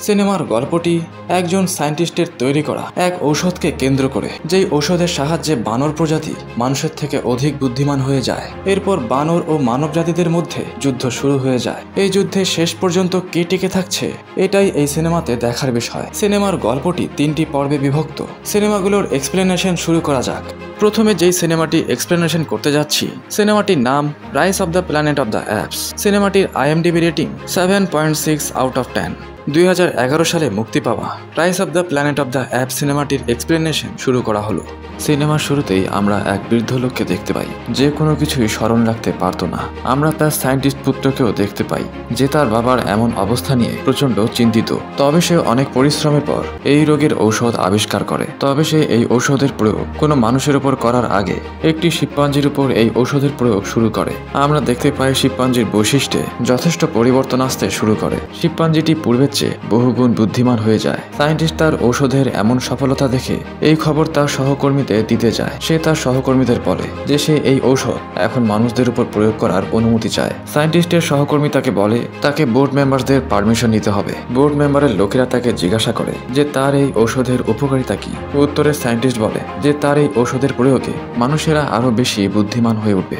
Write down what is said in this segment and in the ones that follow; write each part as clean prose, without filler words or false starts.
সিনেমার গল্পটি একজন সায়েন্টিস্টের তৈরি করা এক ঔষধকে কেন্দ্র করে, যেই ঔষধের সাহায্যে বানর প্রজাতি মানুষের থেকে অধিক বুদ্ধিমান হয়ে যায়। এরপর বানর ও মানব জাতিদের মধ্যে যুদ্ধ শুরু হয়ে যায়। এই যুদ্ধে শেষ পর্যন্ত কে টিকে থাকছে, এটাই এই সিনেমাতে দেখার বিষয়। সিনেমার গল্পটি 3টি পর্বে বিভক্ত। সিনেমাগুলোর এক্সপ্লেনেশন শুরু করা যাক। প্রথমে যেই সিনেমাটি এক্সপ্লেনেশন করতে যাচ্ছি, সিনেমাটির নাম rise of the Planet of the Apes. সিনেমাটির IMDb রেটিং 7.6 আউট অফ 10। 2011 সালে মুক্তি পাওয়া rise of the Planet of the app সিনেমাটির এক্সপ্লেনেশন শুরু করা হলো। সিনেমার শুরুতেই আমরা এক বৃদ্ধ লোককে দেখতে পাই, যে কোনো কিছুই স্মরণ রাখতে পারতো না। আমরা তার সায়েন্টিস্ট পুত্রকেও দেখতে পাই, যে তার বাবার এমন অবস্থা নিয়ে প্রচন্ড চিন্তিত। তবে সে অনেক পরিশ্রমের পর এই রোগের ঔষধ আবিষ্কার করে। তবে সে এই ঔষধের প্রয়োগ কোনো মানুষের উপর করার আগে একটি শিম্পাঞ্জির উপর এই ঔষধের প্রয়োগ শুরু করে। আমরা দেখতে পাই শিম্পাঞ্জির বৈশিষ্ট্যে যথেষ্ট পরিবর্তন আসতে শুরু করে। শিম্পাঞ্জিটি পূর্বের চেয়ে বহুগুণ বুদ্ধিমান হয়ে যায়। সায়েন্টিস্ট তার ঔষধের এমন সফলতা দেখে এই খবর তার সহকর্মীদের দিতে যায়। সে তার সহকর্মীদের বলে যে সে এই ঔষধ এখন মানুষদের উপর প্রয়োগ করার অনুমতি চায়। সায়েন্টিস্টের সহকর্মী তাকে বলে তাকে বোর্ড মেম্বারদের পারমিশন নিতে হবে। বোর্ড মেম্বারের লোকেরা তাকে জিজ্ঞাসা করে যে তার এই ঔষধের উপকারিতা কি। উত্তরে সায়েন্টিস্ট বলে যে তার এই ঔষধের প্রয়োগে মানুষেরা আরো বেশি বুদ্ধিমান হয়ে উঠবে।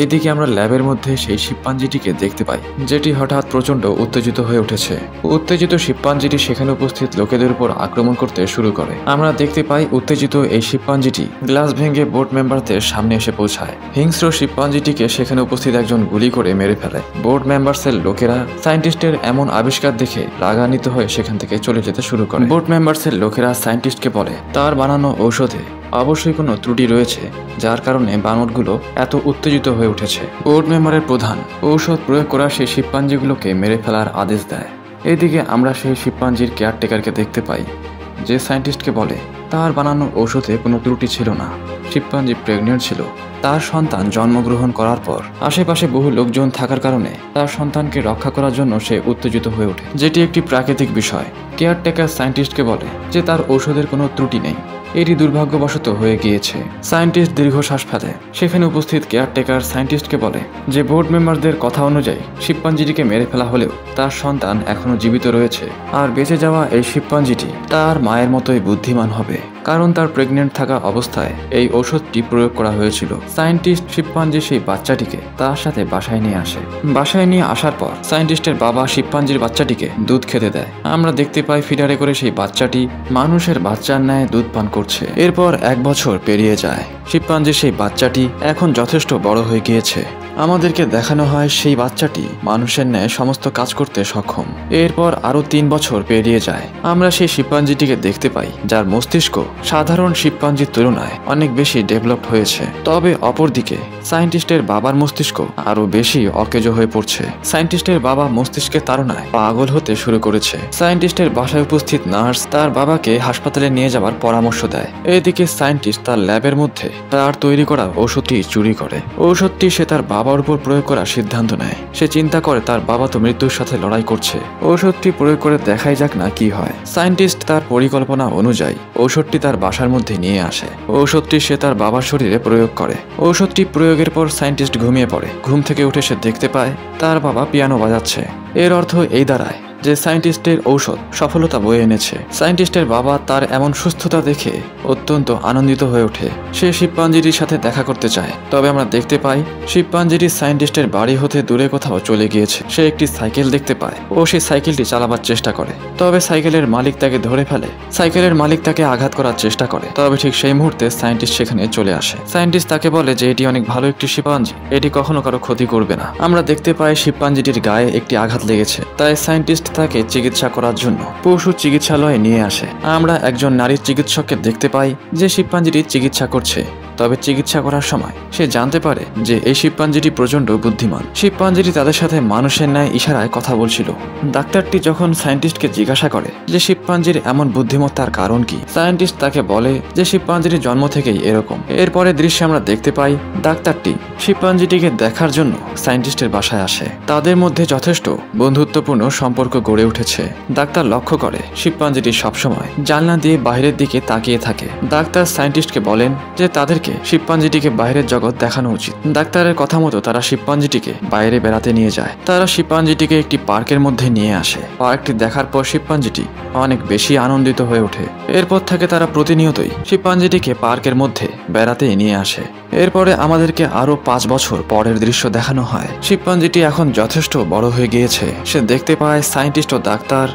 এইদিকে আমরা ল্যাবের মধ্যে সেই শিম্পাঞ্জিটিকে দেখতে পাই, যেটি হঠাৎ প্রচন্ড উত্তেজিত হয়ে উঠেছে। উত্তেজিত শিম্পাঞ্জিটি সেখানে উপস্থিত লোকেদের উপর আক্রমণ করতে শুরু করে। আমরা দেখতে পাই উত্তেজিত এই শিম্পাঞ্জিটি গ্লাস ভেঙে বোর্ড মেম্বারদের সামনে এসে পৌঁছায়। হিংস্র শিম্পাঞ্জিটিকে সেখানে উপস্থিত একজন গুলি করে মেরে ফেলে। বোর্ড মেম্বারসের লোকেরা সায়েন্টিস্টের এমন আবিষ্কার দেখে রাগান্বিত হয়ে সেখান থেকে চলে যেতে শুরু করে। বোর্ড মেম্বারসের লোকেরা সায়েন্টিস্টকে বলে তার বানানো ঔষধে অবশ্যই কোনো ত্রুটি রয়েছে, যার কারণে বানরগুলো এত উত্তেজিত হয়ে উঠেছে। বোর্ড মেম্বারের প্রধান ঔষধ প্রয়োগ করা সেই শিম্পাঞ্জিগুলোকে মেরে ফেলার আদেশ দেয়। এদিকে আমরা সেই শিম্পাঞ্জির কেয়ারটেকারকে দেখতে পাই, যে সায়েন্টিস্টকে বলে তার বানানো ঔষধে কোনো ত্রুটি ছিল না। শিম্পাঞ্জি প্রেগনেন্ট ছিল। তার সন্তান জন্মগ্রহণ করার পর আশেপাশে বহু লোকজন থাকার কারণে তার সন্তানকে রক্ষা করার জন্য সে উত্তেজিত হয়ে ওঠে, যেটি একটি প্রাকৃতিক বিষয়। কেয়ারটেকার সায়েন্টিস্টকে বলে যে তার ঔষধের কোনো ত্রুটি নেই, এটি দুর্ভাগ্যবশত হয়ে গিয়েছে। সায়েন্টিস্ট দীর্ঘশ্বাস ফেলে। সেখানে উপস্থিত কেয়ারটেকার সায়েন্টিস্টকে বলে যে বোর্ড মেম্বারদের কথা অনুযায়ী শিম্পাঞ্জিটিকে মেরে ফেলা হলেও তার সন্তান এখনো জীবিত রয়েছে, আর বেঁচে যাওয়া এই শিম্পাঞ্জিটি তার মায়ের মতোই বুদ্ধিমান হবে, কারণ তার প্রেগনেন্ট থাকা অবস্থায় এই ঔষধটি প্রয়োগ করা হয়েছিল। সায়েন্টিস্ট শিম্পাঞ্জির সেই বাচ্চাটিকে তার সাথে বাসায় নিয়ে আসে। বাসায় নিয়ে আসার পর সায়েন্টিস্টের বাবা শিম্পাঞ্জির বাচ্চাটিকে দুধ খেতে দেয়। আমরা দেখতে পাই ফিডারে করে সেই বাচ্চাটি মানুষের বাচ্চার ন্যায় দুধ পান করছে। এরপর 1 বছর পেরিয়ে যায়। শিম্পাঞ্জির সেই বাচ্চাটি এখন যথেষ্ট বড় হয়ে গিয়েছে। আমাদেরকে দেখানো হয় সেই বাচ্চাটি মানুষের ন্যায় সমস্ত কাজ করতে সক্ষম। এরপর আরো 3 বছর পেরিয়ে যায়। আমরা সেই শিম্পাঞ্জিটিকে দেখতে পাই, যার মস্তিষ্ক সাধারণ শিম্পাঞ্জির তুলনায় অনেক বেশি ডেভেলপড হয়েছে। তবে অপরদিকে সায়েন্টিস্টের বাবার মস্তিষ্ক আরো বেশি অকেজো হয়ে পড়ছে। সায়েন্টিস্টের বাবা মস্তিষ্কের তাড়নায় পাগল হতে শুরু করেছে। সায়েন্টিস্টের বাসায় উপস্থিত নার্স তার বাবাকে হাসপাতালে নিয়ে যাওয়ার পরামর্শ দেয়। এদিকে সায়েন্টিস্ট তার ল্যাবের মধ্যে তার তৈরি করা ঔষধটি চুরি করে। ঔষধটি সে তার বাবার উপর প্রয়োগ করার সিদ্ধান্ত নেয়। সে চিন্তা করে তার বাবা তো মৃত্যুর সাথে লড়াই করছে, ঔষধটি প্রয়োগ করে দেখাই যাক না কি হয়। সায়েন্টিস্ট তার পরিকল্পনা অনুযায়ী ঔষধটি তার বাসার মধ্যে নিয়ে আসে। ঔষধটি সে তার বাবার শরীরে প্রয়োগ করে। ঔষধটি প্রয়োগের পর সায়েন্টিস্ট ঘুমিয়ে পড়ে। ঘুম থেকে উঠে সে দেখতে পায় তার বাবা পিয়ানো বাজাচ্ছে। এর অর্থ এই দাঁড়ায় যে সায়েন্টিস্টের ঔষধ সফলতা বয়ে এনেছে। সায়েন্টিস্টের বাবা তার এমন সুস্থতা দেখে অত্যন্ত আনন্দিত হয়ে ওঠে। সে শিম্পাঞ্জিটির সাথে দেখা করতে চায়। তবে আমরা দেখতে পাই শিম্পাঞ্জিটি সায়েন্টিস্টের বাড়ি হতে দূরে কোথাও চলে গিয়েছে। সে একটি সাইকেল দেখতে পায় ও সেই সাইকেলটি চালাবার চেষ্টা করে। তবে সাইকেলের মালিক তাকে ধরে ফেলে। সাইকেলের মালিক তাকে আঘাত করার চেষ্টা করে। তবে ঠিক সেই মুহূর্তে সায়েন্টিস্ট সেখানে চলে আসে। সায়েন্টিস্ট তাকে বলে যে এটি অনেক ভালো একটি শিম্পাঞ্জি, এটি কখনো কারো ক্ষতি করবে না। আমরা দেখতে পাই শিম্পাঞ্জিটির গায়ে একটি আঘাত লেগেছে। তাই সায়েন্টিস্ট তাকে চিকিৎসা করার জন্য পশু চিকিৎসালয়ে নিয়ে আসে। আমরা একজন নারী চিকিৎসককে দেখতে পাই যে শিম্পাঞ্জিটি চিকিৎসা করছে। তবে চিকিৎসা করার সময় সে জানতে পারে যে এই শিম্পাঞ্জিটি প্রচন্ড বুদ্ধিমান। শিম্পাঞ্জিটি তাদের সাথে মানুষের ন্যায় ইশারায় কথা বলছিল। ডাক্তারটি যখন সায়েন্টিস্টকে জিজ্ঞাসা করে যে শিম্পাঞ্জির এমন বুদ্ধিমত্তার কারণ কি, সায়েন্টিস্ট তাকে বলে যে শিম্পাঞ্জিটির জন্ম থেকেই এরকম। এরপরে দৃশ্যে আমরা দেখতে পাই ডাক্তারটি শিম্পাঞ্জিটিকে দেখার জন্য সায়েন্টিস্টের বাসায় আসে। তাদের মধ্যে যথেষ্ট বন্ধুত্বপূর্ণ সম্পর্ক গড়ে উঠেছে। ডাক্তার লক্ষ্য করে শিম্পাঞ্জিটি সবসময় জানলা দিয়ে বাইরের দিকে তাকিয়ে থাকে। ডাক্তার সায়েন্টিস্টকে বলেন যে তাদেরকে ডাক্তারকে শিম্পাঞ্জিটিকে বাইরের জগৎ দেখানো উচিত। ডাক্তারের কথা মতো তারা শিম্পাঞ্জিটিকে বাইরে বেড়াতে নিয়ে যায়। তারা শিম্পাঞ্জিটিকে একটি পার্কের মধ্যে নিয়ে আসে। পার্কটি দেখার পর শিম্পাঞ্জিটি অনেক বেশি আনন্দিত হয়ে ওঠে। এরপর থেকে তারা প্রতিনিয়তই শিম্পাঞ্জিটিকে পার্কের মধ্যে বেড়াতেই নিয়ে আসে। এরপরে আমাদেরকে আরো 5 বছর পরের দৃশ্য দেখানো হয়। শিম্পাঞ্জিটি এখন যথেষ্ট বড় হয়ে গিয়েছে। সে দেখতে পায় সায়েন্টিস্ট ও ডাক্তার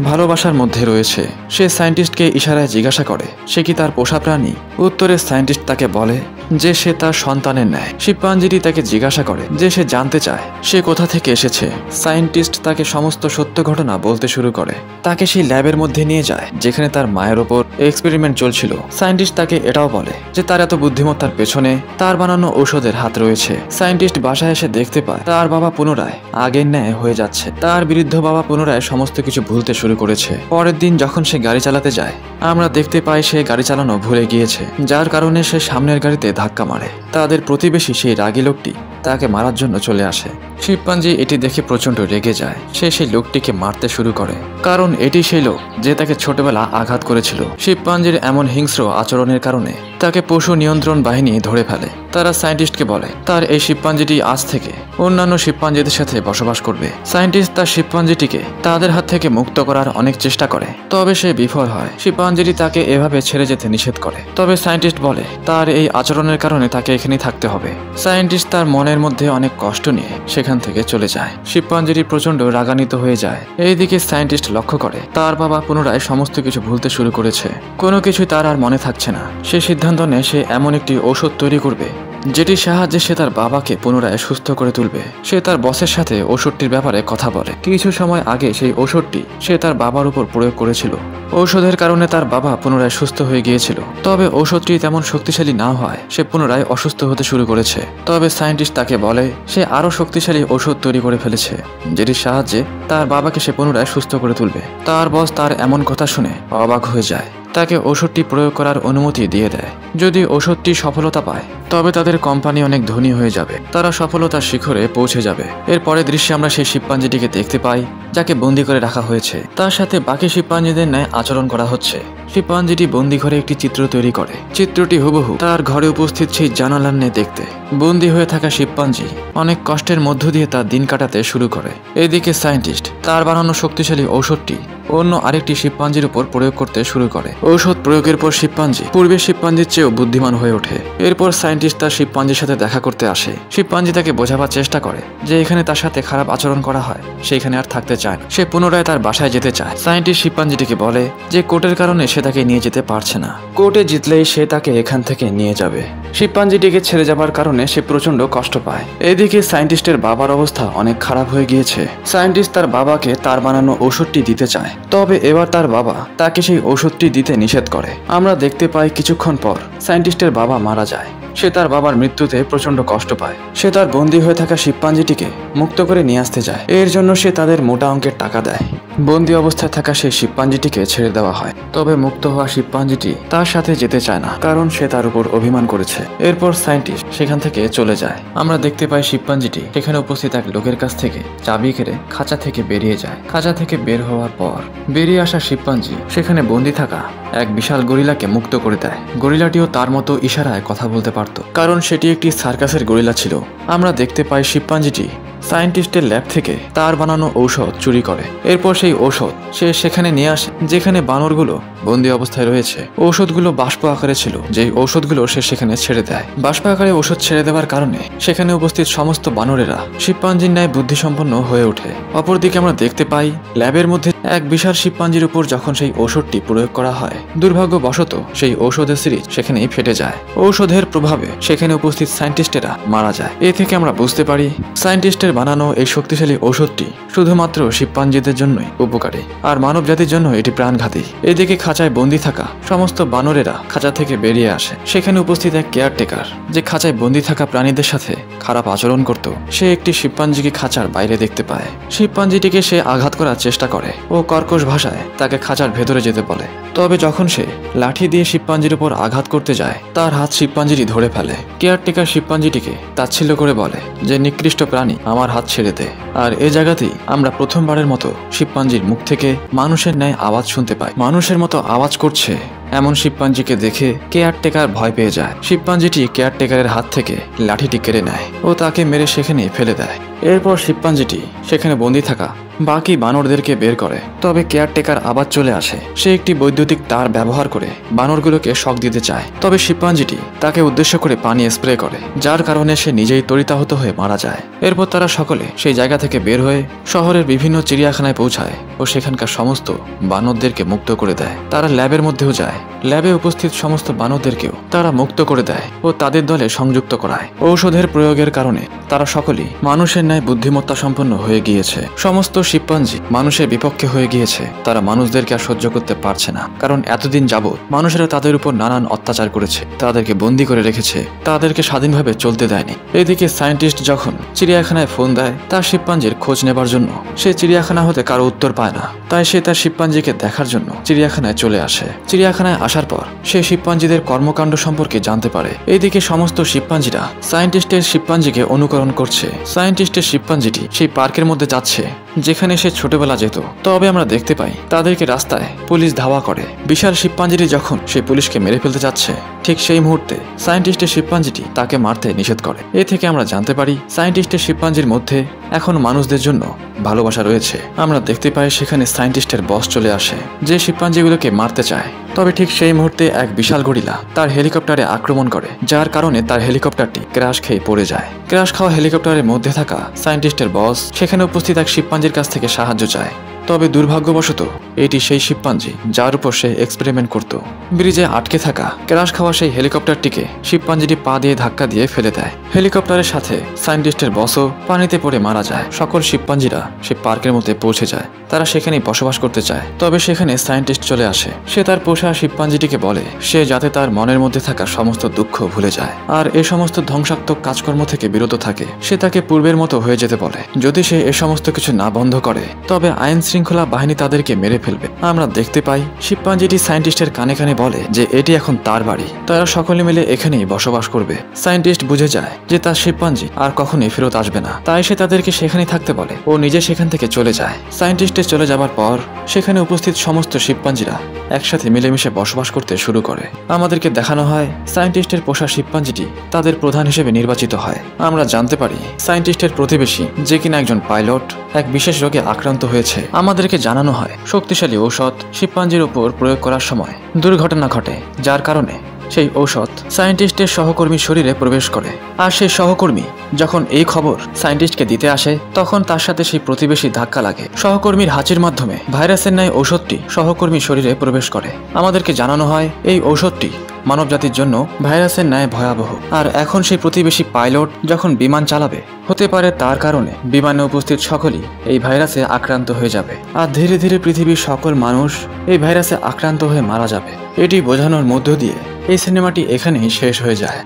ভালোবাসার মধ্যে রয়েছে। সে সায়েন্টিস্টকে ইশারায় জিজ্ঞাসা করে সে কি তার পোষা প্রাণী। উত্তরে সায়েন্টিস্ট তাকে বলে যে সে তার সন্তানের ন্যায়। শিম্পাঞ্জিটি তাকে জিজ্ঞাসা করে যে সে জানতে চায় সে কোথা থেকে এসেছে। সায়েন্টিস্ট তাকে সমস্ত সত্য ঘটনা বলতে শুরু করে। তাকে সেই ল্যাবের মধ্যে নিয়ে যায় যেখানে তার মায়ের ওপর এক্সপেরিমেন্ট চলছিল। সায়েন্টিস্ট তাকে এটাও বলে যে তার এত বুদ্ধিমত্তার পেছনে তার বানানো ঔষধের হাত রয়েছে। সায়েন্টিস্ট বাসায় এসে দেখতে পায় তার বাবা পুনরায় আগের ন্যায় হয়ে যাচ্ছে। তার বিরুদ্ধ বাবা পুনরায় সমস্ত কিছু ভুলতে শুরু করেছে। পরের দিন যখন সে গাড়ি চালাতে যায় আমরা দেখতে পাই সে গাড়ি চালানো ভুলে গিয়েছে, যার কারণে সে সামনের গাড়িতে ধাক্কা মারে। তাদের প্রতিবেশী সেই রাগী লোকটি তাকে মারার জন্য চলে আসে। শিম্পাঞ্জি এটি দেখে প্রচন্ড রেগে যায়। সে সেই লোকটিকে মারতে শুরু করে, কারণ এটি সেই লোক যে তাকে ছোটবেলা আঘাত করেছিল। শিম্পাঞ্জির এমন হিংস্র আচরণের কারণে তাকে পশু নিয়ন্ত্রণ বাহিনী ধরে ফেলে। তারা সায়েন্টিস্টকে বলে তার এই শিম্পাঞ্জিটি আজ থেকে অন্যান্য শিম্পাঞ্জিদের সাথে বসবাস করবে। সায়েন্টিস্ট তার শিম্পাঞ্জিটিকে তাদের হাত থেকে মুক্ত করার অনেক চেষ্টা করে, তবে সে বিফল হয়। শিম্পাঞ্জিটি তাকে এভাবে ছেড়ে যেতে নিষেধ করে, তবে সায়েন্টিস্ট বলে তার এই আচরণের কারণে তাকে এখানেই থাকতে হবে। সায়েন্টিস্ট তার মনের মধ্যে অনেক কষ্ট নিয়ে সেখান থেকে চলে যায়। শিম্পাঞ্জিটি প্রচন্ড রাগান্বিত হয়ে যায়। এইদিকে সায়েন্টিস্ট লক্ষ্য করে তার বাবা পুনরায় সমস্ত কিছু ভুলতে শুরু করেছে। কোনো কিছুই তার আর মনে থাকছে না। সে সিদ্ধান্ত নেয় সে এমন একটি ঔষধ তৈরি করবে যেটির সাহায্যে সে তার বাবাকে পুনরায় সুস্থ করে তুলবে। সে তার বসের সাথে ঔষধটির ব্যাপারে কথা বলে। কিছু সময় আগে সেই ঔষধটি সে তার বাবার উপর প্রয়োগ করেছিল। ঔষধের কারণে তার বাবা পুনরায় সুস্থ হয়ে গিয়েছিল, তবে ঔষধটি তেমন শক্তিশালী না হয় সে পুনরায় অসুস্থ হতে শুরু করেছে। তবে সায়েন্টিস্ট তাকে বলে সে আরো শক্তিশালী ঔষধ তৈরি করে ফেলেছে যেটির সাহায্যে তার বাবাকে সে পুনরায় সুস্থ করে তুলবে। তার বস তার এমন কথা শুনে অবাক হয়ে যায়, তাকে ওষুধটি প্রয়োগ করার অনুমতি দিয়ে দেয়। যদি ওষুধটি সফলতা পায় তবে তাদের কোম্পানি অনেক ধনী হয়ে যাবে, তারা সফলতার শিখরে পৌঁছে যাবে। এর পরের দৃশ্যে আমরা সেই শিম্পাঞ্জিটিকে দেখতে পাই যাকে বন্দি করে রাখা হয়েছে। তার সাথে বাকি শিম্পাঞ্জিদের ন্যায় আচরণ করা হচ্ছে। শিম্পাঞ্জিটি বন্দি ঘরে একটি চিত্র তৈরি করে। চিত্রটি হুবহু তার ঘরে উপস্থিত সেই জানালার ন্যায় দেখতে। বন্দি হয়ে থাকা শিম্পাঞ্জি অনেক কষ্টের মধ্য দিয়ে তার দিন কাটাতে শুরু করে। এদিকে সায়েন্টিস্ট তার বানানো শক্তিশালী ঔষধটি অন্য আরেকটি শিম্পাঞ্জির উপর প্রয়োগ করতে শুরু করে। ঔষধ প্রয়োগের পর শিম্পাঞ্জি পূর্বের শিম্পাঞ্জির চেয়েও বুদ্ধিমান হয়ে ওঠে। এরপর সায়েন্টিস্ট তার শিম্পাঞ্জির সাথে দেখা করতে আসে। শিম্পাঞ্জি তাকে বোঝাবার চেষ্টা করে যে এখানে তার সাথে খারাপ আচরণ করা হয়, সেখানে আর থাকতে চায় না। সে পুনরায় তার বাসায় যেতে চায়। সায়েন্টিস্ট শিম্পাঞ্জিটিকে বলে যে কোর্টের কারণে সে তাকে নিয়ে যেতে পারছে না, কোর্টে জিতলেই সে তাকে এখান থেকে নিয়ে যাবে। শিম্পাঞ্জিটিকে ছেড়ে যাবার কারণে সে প্রচন্ড কষ্ট পায়। এদিকে সায়েন্টিস্টের বাবার অবস্থা অনেক খারাপ হয়ে গিয়েছে। সায়েন্টিস্ট তার বাবাকে তার বানানো ঔষধটি দিতে চায়, তবে এবার তার বাবা তাকে সেই ঔষধটি দিতে নিষেধ করে। আমরা দেখতে পাই কিছুক্ষণ পর সায়েন্টিস্টের বাবা মারা যায়। সে তার বাবার মৃত্যুতে প্রচন্ড কষ্ট পায়। সে তার বন্দী হয়ে থাকা শিম্পাঞ্জিটিকে মুক্ত করে নিয়ে আসতে যায়। এর জন্য সে তাদের মোটা অঙ্কের টাকা দেয়। বন্দী অবস্থায় থাকা সেই শিম্পাঞ্জিটিকে ছেড়ে দেওয়া হয়, তবে মুক্ত হওয়া শিম্পাঞ্জিটি তার সাথে যেতে চায় না, কারণ সে তার উপর অভিমান করেছে। এরপর সায়েন্টিস্ট সেখান থেকে চলে যায়। আমরা দেখতে পাই শিম্পাঞ্জিটি সেখানে উপস্থিত এক লোকের কাছ থেকে চাবি কেড়ে খাঁচা থেকে বেরিয়ে যায়। খাঁচা থেকে বের হওয়ার পর বেরিয়ে আসা শিম্পাঞ্জি সেখানে বন্দী থাকা এক বিশাল গরিলাকে মুক্ত করে দেয়। গরিলাটিও তার মতো ইশারায় কথা বলতে পারত, কারণ সেটি একটি সার্কাসের গরিলা ছিল। আমরা দেখতে পাই শিম্পাঞ্জিটি সায়েন্টিস্টের ল্যাব থেকে তার বানানো ঔষধ চুরি করে। এরপর সেই ঔষধ সে সেখানে নিয়ে আসে যেখানে বানরগুলো বন্দী অবস্থায় রয়েছে। ঔষধগুলো বাষ্প আকারে ছিল, যেই ঔষধগুলো সে সেখানে ছেড়ে দেয়। বাষ্প আকারে ঔষধ ছেড়ে দেওয়ার কারণে সেখানে উপস্থিত সমস্ত বানরেরা শিম্পাঞ্জির ন্যায় বুদ্ধিসম্পন্ন হয়ে ওঠে। অপরদিকে আমরা দেখতে পাই ল্যাবের মধ্যে এক বিশাল শিম্পাঞ্জির উপর যখন সেই ঔষধটি প্রয়োগ করা হয়, দুর্ভাগ্যবশত সেই ঔষধের সিরিজ সেখানেই ফেটে যায়। ঔষধের প্রভাবে সেখানে উপস্থিত সায়েন্টিস্টেরা মারা যায়। এ থেকে আমরা বুঝতে পারি সায়েন্টিস্টের বানানো এই শক্তিশালী ঔষধটি শুধুমাত্র শিম্পাঞ্জিদের জন্যই উপকারী, আর মানব জাতির জন্য এটি প্রাণঘাতী। এদিকে খাঁচায় বন্দী থাকা সমস্ত বানরেরা খাঁচা থেকে বেরিয়ে আসে। সেখানে উপস্থিত এক কেয়ারটেকার যে খাঁচায় বন্দী থাকা প্রাণীদের সাথে খারাপ আচরণ করত, সে একটি শিম্পাঞ্জিকে খাঁচার বাইরে দেখতে পায়। শিম্পাঞ্জিটিকে সে আঘাত করার চেষ্টা করে ও কর্কশ ভাষায় তাকে খাঁচার ভেতরে যেতে বলে। তবে যখন সে লাঠি দিয়ে শিম্পাঞ্জির উপর আঘাত করতে যায়, তার হাত শিম্পাঞ্জিটি ধরে ফেলে। কেয়ারটেকার শিম্পাঞ্জিটিকে তাচ্ছিল্য করে বলে যে নিকৃষ্ট প্রাণী, আমার হাত ছেড়ে দে। আর এ জায়গাতেই আমরা প্রথমবারের মতো শিম্পাঞ্জির মুখ থেকে মানুষের ন্যায় আওয়াজ শুনতে পাই। মানুষের মতো আওয়াজ করছে এমন শিম্পাঞ্জিকে দেখে কেয়ারটেকার ভয় পেয়ে যায়। শিম্পাঞ্জিটি কেয়ারটেকারের হাত থেকে লাঠিটি কেড়ে নেয় ও তাকে মেরে সেখানেই ফেলে দেয়। এরপর শিম্পাঞ্জিটি সেখানে বন্দী থাকা বাকি বানরদেরকে বের করে। তবে কেয়ারটেকার আবার চলে আসে। সে একটি বৈদ্যুতিক তার ব্যবহার করে বানরগুলোকে শক দিতে চায়। তবে শিম্পাঞ্জিটি তাকে উদ্দেশ্য করে পানি স্প্রে করে, যার কারণে সে নিজেই তড়িতাহত হয়ে মারা যায়। এরপর তারা সকলে সেই জায়গা থেকে বের হয়ে শহরের বিভিন্ন চিড়িয়াখানায় পৌঁছায় ও সেখানকার সমস্ত বানরদেরকে মুক্ত করে দেয়। তারা ল্যাবের মধ্যেও যায়। ল্যাবে উপস্থিত সমস্ত বানরদেরকেও তারা মুক্ত করে দেয় ও তাদের দলে সংযুক্ত করায়। ঔষধের প্রয়োগের কারণে তারা সকলেই মানুষের ন্যায় বুদ্ধিমত্তা সম্পন্ন হয়ে গিয়েছে। সমস্ত শিম্পাঞ্জি মানুষের বিপক্ষে হয়ে গিয়েছে। তারা মানুষদেরকে আর সহ্য করতে পারছে না, কারণ এতদিন যাবৎ মানুষেরা তাদের উপর নানান অত্যাচার করেছে, তাদেরকে বন্দী করে রেখেছে, তাদেরকে স্বাধীনভাবে চলতে দেয়নি। এদিকে সায়েন্টিস্ট যখন চিড়িয়াখানায় ফোন দেয় তার শিম্পাঞ্জির খোঁজ নেবার জন্য, সে চিড়িয়াখানা হতে কারো উত্তর পায় না। তাই সে তার শিম্পাঞ্জিকে দেখার জন্য চিড়িয়াখানায় চলে আসে। চিড়িয়াখানায় আসার পর সে শিম্পাঞ্জিদের কর্মকাণ্ড সম্পর্কে জানতে পারে। এইদিকে সমস্ত শিম্পাঞ্জিরা সায়েন্টিস্টের শিম্পাঞ্জিকে অনুকরণ করছে। সায়েন্টিস্টের শিম্পাঞ্জিটি সেই পার্কের মধ্যে যাচ্ছে যেখানে সে ছোটবেলা যেত। তবে আমরা দেখতে পাই তাদেরকে রাস্তায় পুলিশ ধাওয়া করে। বিশাল শিম্পাঞ্জিটি যখন সেই পুলিশকে মেরে ফেলতে যাচ্ছে, ঠিক সেই মুহূর্তে সায়েন্টিস্টের শিম্পাঞ্জিটি তাকে মারতে নিষেধ করে। এ থেকে আমরা জানতে পারি সায়েন্টিস্টের শিম্পাঞ্জির মধ্যে এখন মানুষদের জন্য ভালোবাসা রয়েছে। আমরা দেখতে পাই সেখানে সায়েন্টিস্টের বস চলে আসে যে শিম্পাঞ্জিগুলোকে মারতে চায়। তবে ঠিক সেই মুহূর্তে এক বিশাল গরিলা তার হেলিকপ্টারে আক্রমণ করে, যার কারণে তার হেলিকপ্টারটি ক্র্যাশ খেয়ে পড়ে যায়। ক্র্যাশ খাওয়া হেলিকপ্টারের মধ্যে থাকা সায়েন্টিস্টের বস সেখানে উপস্থিত এক শিম্পাঞ্জির কাছ থেকে সাহায্য চায়। তবে দুর্ভাগ্যবশত এটি সেই শিম্পাঞ্জি যার উপর সে এক্সপেরিমেন্ট করত। ব্রিজে আটকে থাকা ক্র্যাশ খাওয়া সেই হেলিকপ্টারটিকে শিম্পাঞ্জিটি পা দিয়ে ধাক্কা দিয়ে ফেলে দেয়। হেলিকপ্টারের সাথে সায়েন্টিস্টের বসও পানিতে পড়ে মারা যায়। সকল শিম্পাঞ্জিরা সে পার্কের মধ্যে পৌঁছে যায়। তারা সেখানেই বসবাস করতে চায়। তবে সেখানে সায়েন্টিস্ট চলে আসে। সে তার পোষা শিম্পাঞ্জিটিকে বলে সে যাতে তার মনের মধ্যে থাকা সমস্ত দুঃখ ভুলে যায় আর এ সমস্ত ধ্বংসাত্মক কাজকর্ম থেকে বিরত থাকে। সে তাকে পূর্বের মতো হয়ে যেতে বলে। যদি সে এ সমস্ত কিছু না বন্ধ করে তবে আইন শৃঙ্খলা বাহিনী তাদেরকে মেরে ফেলবে। আমরা দেখতে পাই শিম্পাঞ্জিটি সায়েন্টিস্টের কানে কানে বলে যে এটি এখন তার বাড়ি, তারা সকলে মিলে এখানেই বসবাস করবে। সায়েন্টিস্ট বুঝে যায় যে তার শিম্পাঞ্জি আর কখনোই ফেরত আসবে না, তাই সে তাদেরকে সেখানেই থাকতে বলে ও নিজে সেখান থেকে চলে যায়। সায়েন্টিস্টের চলে যাবার পর সেখানে উপস্থিত সমস্ত শিম্পাঞ্জিরা একসাথে মিলেমিশে বসবাস করতে শুরু করে। আমাদেরকে দেখানো হয় সায়েন্টিস্টের পোষা শিম্পাঞ্জিটি তাদের প্রধান হিসেবে নির্বাচিত হয়। আমরা জানতে পারি সায়েন্টিস্টের প্রতিবেশী যে কিনা একজন পাইলট এক বিশেষ রোগে আক্রান্ত হয়েছে। আমাদেরকে জানানো হয় শক্তিশালী ঔষধ শিম্পাঞ্জির উপর প্রয়োগ করার সময় দুর্ঘটনা ঘটে, যার কারণে সেই ঔষধ সায়েন্টিস্টের সহকর্মীর শরীরে প্রবেশ করে। আর সেই সহকর্মী যখন এই খবর সায়েন্টিস্টকে দিতে আসে তখন তার সাথে সেই প্রতিবেশী ধাক্কা লাগে। সহকর্মীর হাঁচির মাধ্যমে ভাইরাসের ন্যায় ঔষধটি সহকর্মীর শরীরে প্রবেশ করে। আমাদেরকে জানানো হয় এই ঔষধটি মানবজাতির জন্য ভাইরাসের ন্যায় ভয়াবহ। আর এখন সেই প্রতিবেশী পাইলট যখন বিমান চালাবে, হতে পারে তার কারণে বিমানে উপস্থিত সকলেই এই ভাইরাসে আক্রান্ত হয়ে যাবে আর ধীরে ধীরে পৃথিবীর সকল মানুষ এই ভাইরাসে আক্রান্ত হয়ে মারা যাবে। এটি বোঝানোর মধ্য দিয়ে এই সিনেমাটি এখানেই শেষ হয়ে যায়।